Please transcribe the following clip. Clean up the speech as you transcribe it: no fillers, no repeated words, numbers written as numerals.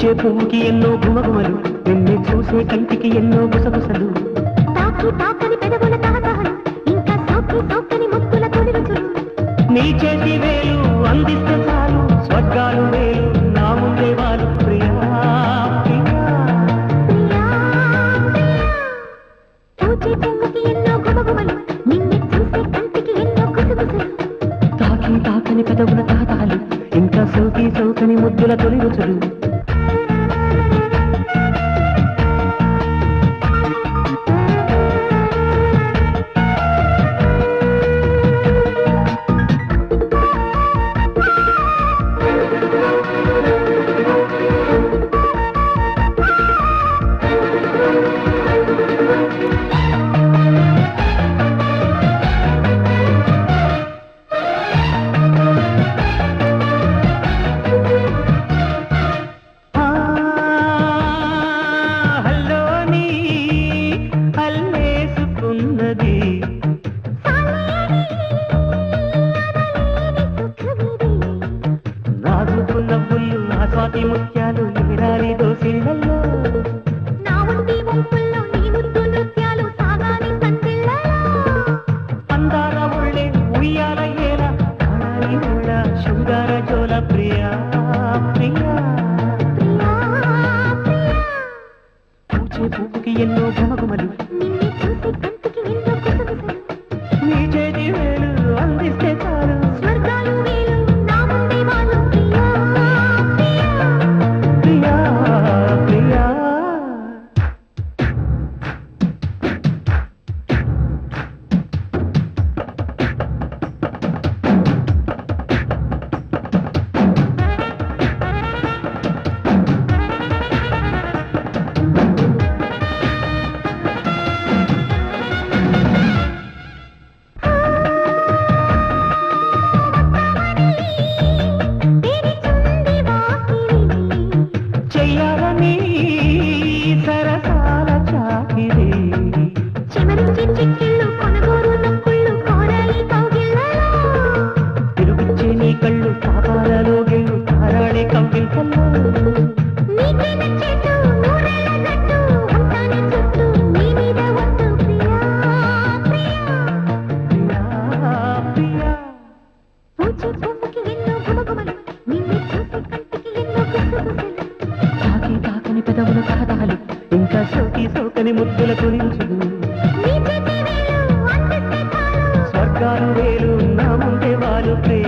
పూచే పువ్వుకి ఎన్నో గుమగుమలు, నిన్ను చూసే కంటికి ఎన్నో గుసగుసలు. తాకి తాకని పెదవుల తాతహలు, ఇంకా సోకి సోకని ముక్కుల తొలి రుచులు. నీ చేతి వేలు అందిస్తే చాలు, స్వర్గాలు వేలు నా ముందే వాళ్ళు. ప్రియా ప్రియా ప్రియా పూచే పువ్వుకి ఎన్నో గుమగుమలు, నిన్ను చూసే కంటికి ఎన్నో గుసగుసలు. తాకి తాకని పెదవుల తాతహలు, ఇంకా సోకి సోకని ముద్దుల తొలి రుచులు. స్వాతి ముత్యాలు ఎగిరాలి దోసిళ్ళల్లో, నా ఒంటి వంపుల్లో నీ ముద్దు నృత్యాలు సాగాలి సందిళ్ళలో. అందాల ఒళ్ళే ఉయ్యాల ఏల కాళాయి కూడా శృంగార జోల. ప్రియా ప్రియా ప్రియా ప్రియా పూచే పువ్వుకి ఎన్నో గుమగుమలు, నిన్ను చూసే కంటికి ఎన్నో గుసగుసలు. నీ చేతి వేలు అందిస్తే చాలు, స్వర్గాలు వేలు నా ముందే వాళ్ళు. ప్రియా ప్రియా ప్రియా ప్రియా. చెయ్యాలని సరసాల చాకిరి, చిమరించే చిక్కిళ్ళు కొనగోరు నొక్కుళ్ళు కోరాలి కౌగిళ్ళలో. తిరుగిచ్చే నీ కళ్ళు పాపాలలో గిళ్ళు తారాడే కవ్వింతల్లో. నీకే నచ్చేట్టు నూరేళ్ళ జట్టు ఉంటానే చుట్టూ నీ మీద ఒట్టు. ప్రియా ప్రియా ప్రియా ప్రియా పూచే పువ్వుకి ఎన్నో గుమగుమలు, నిన్ను చూసే కంటికి ఎన్నో గుసగుసలు. తాకి తాకని పెదవుల కాదాలు, ఇంకా సోకి సోకని ముద్దుల తొలించులు. నీ చేతి వేలు అందిస్తే చాలు, స్వర్గాలు వేలు నా ముందే వాళ్ళు. ప్రియా